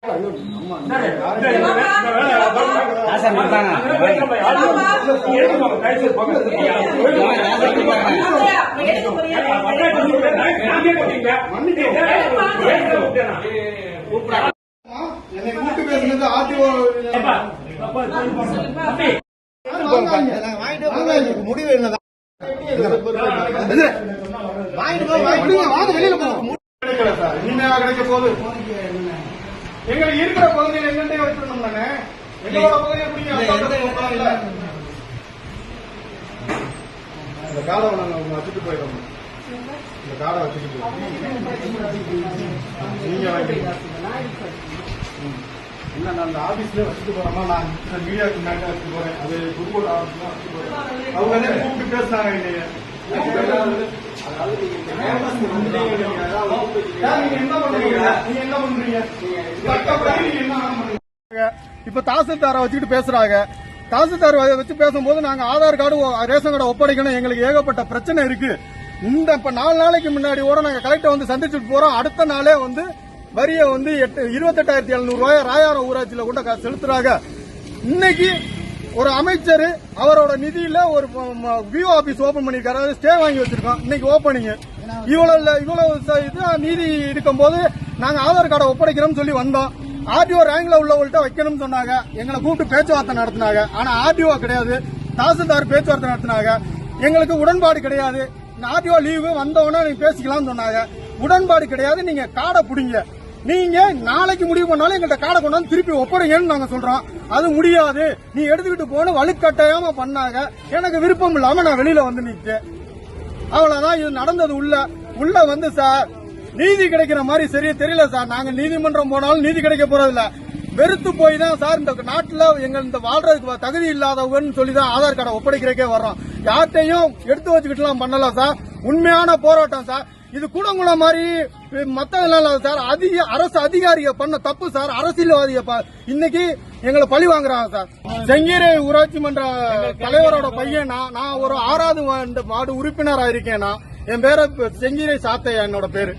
என்னை கூட்டு பேசுனது ஆர்டிஓ முடிவு என்னதான் இனிமையாக கிடைக்க போது எங்களுக்கு இருக்கிற பகுதியில் எங்கள்கிட்ட வச்சிருந்தோம் தானே எங்களோட பகுதியை பிடிங்க. இந்த காடை நாங்கள் வச்சுட்டு போயிடணும். இந்த காடை வச்சுட்டு நீங்க இல்ல நான் அந்த ஆபீஸ்ல வச்சுட்டு போறோமா, நான் மீடியாவுக்கு முன்னாடி வச்சுட்டு போறேன். அது புதுக்கோட்டை ஆபீஸ் தான் வச்சுட்டு போறேன். அவங்க வந்து கூப்பிட்டு பேசினாங்க என்னைய. இப்ப தாசில்தாரை வச்சுக்கிட்டு பேசுறாங்க. தாசில்தார் வச்சு பேசும்போது நாங்க ஆதார் கார்டு ரேஷன் கார்டு ஒப்படைக்கணும், எங்களுக்கு ஏகப்பட்ட பிரச்சனை இருக்கு. இந்த இப்ப 4 நாளைக்கு முன்னாடி கூட நாங்க கலெக்டர் வந்து சந்திச்சுட்டு போறோம். அடுத்த நாளே வந்து வரியை வந்து 28,700 ரூபாய் ராயாரம் ஊராட்சியில கூட செலுத்துறாங்க. இன்னைக்கு ஒரு அமைச்சர் அவரோட நிதியில ஒரு விஓ ஆபீஸ் ஓபன் பண்ணிருக்காரு, ஸ்டே வாங்கி வச்சிருக்கோம். இன்னைக்கு ஓபனிங் இவ்வளவு நீதி இருக்கும் போது நாங்க ஆதார் கார்டை ஒப்படைக்கிறோம் சொல்லி வந்தோம். ஆர்டிஓ ரேங்க்ல உள்ளவங்கள்ட்ட வைக்கணும்னு சொன்னாங்க. எங்களை கூப்பிட்டு பேச்சுவார்த்தை நடத்தினாங்க. ஆனா ஆர்டிஓ கிடையாது, தாசில்தார் பேச்சுவார்த்தை நடத்தினாங்க. எங்களுக்கு உடன்பாடு கிடையாது. ஆர்டிஓ லீவு வந்தவொடனே நீங்க பேசிக்கலாம்னு சொன்னாங்க. உடன்பாடு கிடையாது. நீங்க காடை புடிங்க, நீங்க நாளைக்கு முடிவு பண்ணாலும் எங்கள்கிட்ட காடை கொண்டாந்து திருப்பி ஒப்படைங்கன்னு நாங்க சொல்றோம். அது முடியாது, நீ எடுத்துக்கிட்டு போன வலுக்கட்டாயமா பண்ணாங்க. எனக்கு விருப்பம் இல்லாம நான் வெளியில வந்து நிற்கிறேன். அவ்வளவுதான் இது நடந்தது. உள்ள வந்து சார் நீதி கிடைக்கிற மாதிரி சரியா தெரியல சார். நாங்க நீதிமன்றம் போனாலும் நீதி கிடைக்க போறதில்ல. வெறுத்து போய் தான் சார் இந்த நாட்டுல எங்க இந்த வாழ்றதுக்கு தகுதி இல்லாதவங்கன்னு சொல்லிதான் ஆதார் கார்டை ஒப்படைக்கிறக்கே வர்றோம். யார்ட்டையும் எடுத்து வச்சுக்கிட்டுலாம் பண்ணல சார். உண்மையான போராட்டம் சார். இது கூடங்குளம் மாதிரி மத்ததெல்லாம் சார். அரசு அதிகாரிக பண்ண தப்பு சார். அரசியல்வாதிக இன்னைக்கு எங்களை பழி வாங்குறாங்க சார். செங்கீரை ஊராட்சி மன்ற தலைவரோட பையன் நான் ஒரு 6வது வார்டு உறுப்பினரா இருக்கேன். என் பேர செங்கீரை சாத்தையா என்னோட பேரு.